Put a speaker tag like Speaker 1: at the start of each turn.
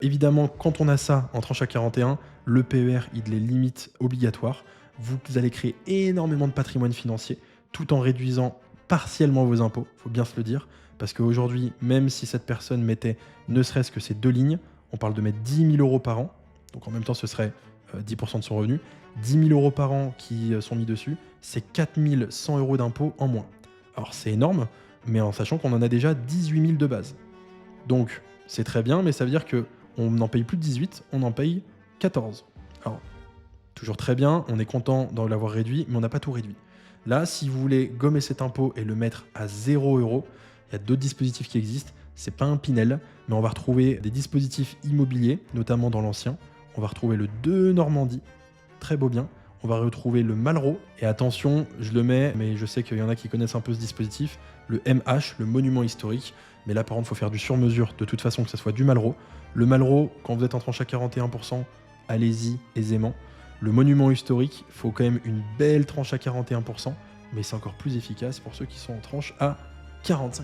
Speaker 1: Évidemment, quand on a ça en tranche à 41, le PER, il est limite obligatoire. Vous allez créer énormément de patrimoine financier tout en réduisant partiellement vos impôts, faut bien se le dire. Parce qu'aujourd'hui, même si cette personne mettait ne serait-ce que ces 2 lignes, on parle de mettre 10 000 € par an, donc en même temps ce serait 10% de son revenu. 10 000 € par an qui sont mis dessus, c'est 4 100 € d'impôts en moins. Alors c'est énorme, mais en sachant qu'on en a déjà 18 000 de base. Donc c'est très bien, mais ça veut dire que on n'en paye plus de 18, on en paye 14. Alors, toujours très bien, on est content d'en l'avoir réduit, mais on n'a pas tout réduit. Là, si vous voulez gommer cet impôt et le mettre à 0 €, il y a d'autres dispositifs qui existent. C'est pas un Pinel, mais on va retrouver des dispositifs immobiliers, notamment dans l'ancien. On va retrouver le 2 Normandie, très beau bien. On va retrouver le Malraux. Et attention, je le mets, mais je sais qu'il y en a qui connaissent un peu ce dispositif. Le MH, le monument historique. Mais là, par contre, il faut faire du sur-mesure, de toute façon, que ce soit du Malraux. Le Malraux, quand vous êtes en tranche à 41%, allez-y aisément. Le monument historique, il faut quand même une belle tranche à 41%, mais c'est encore plus efficace pour ceux qui sont en tranche à 45%.